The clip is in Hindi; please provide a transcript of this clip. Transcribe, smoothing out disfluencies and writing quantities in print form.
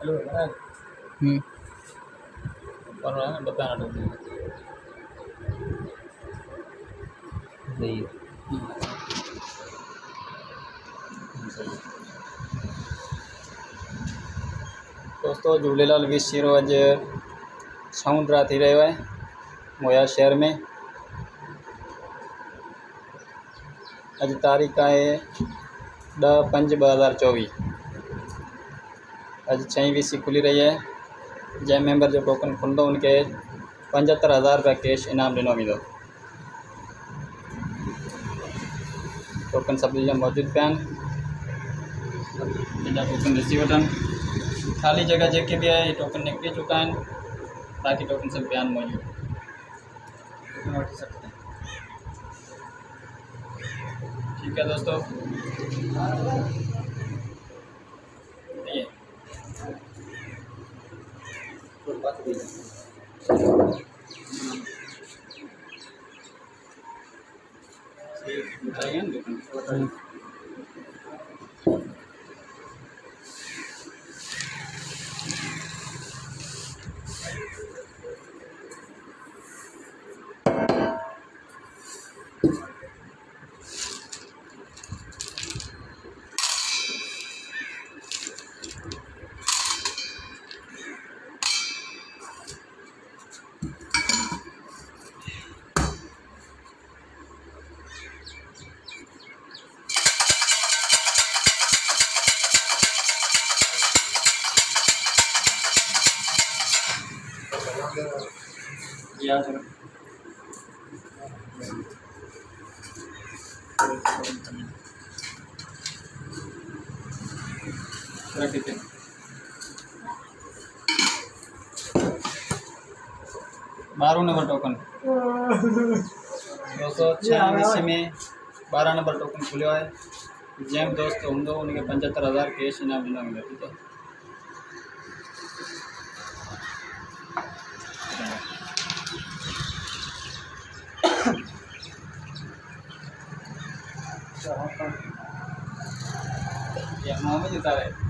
हेलो महाराज। और बताना सही दोस्तों झूलेलाल विश्व अज समुद्रा थी रहियो है मोया शहर में। अज तारीख़ है 10/5/2024। अज 6:20 खुली रही है। जै मेंबर जो टोकन खुलंदो उनके 75,000 रुपया कैश इनाम दिनों वेंदो। टोकन सब मौजूद पिया टोकन ॾिसी वठनि। खाली जगह जेके भी है ये टोकन निकली चुका है। बाकी टोकन सब पिया मौजूद टोकन वठी सकते हैं। ठीक है दोस्तों, ये बताइए ना दुकान। या सर रखते 12 नंबर टोकन दोस्तों 6 में 12 नंबर टोकन खुलियो है। जैम दोस्त होंगे उनके 75,000 कैश इनाम दिनों मिले। ठीक है, या मोहम्मद उतारे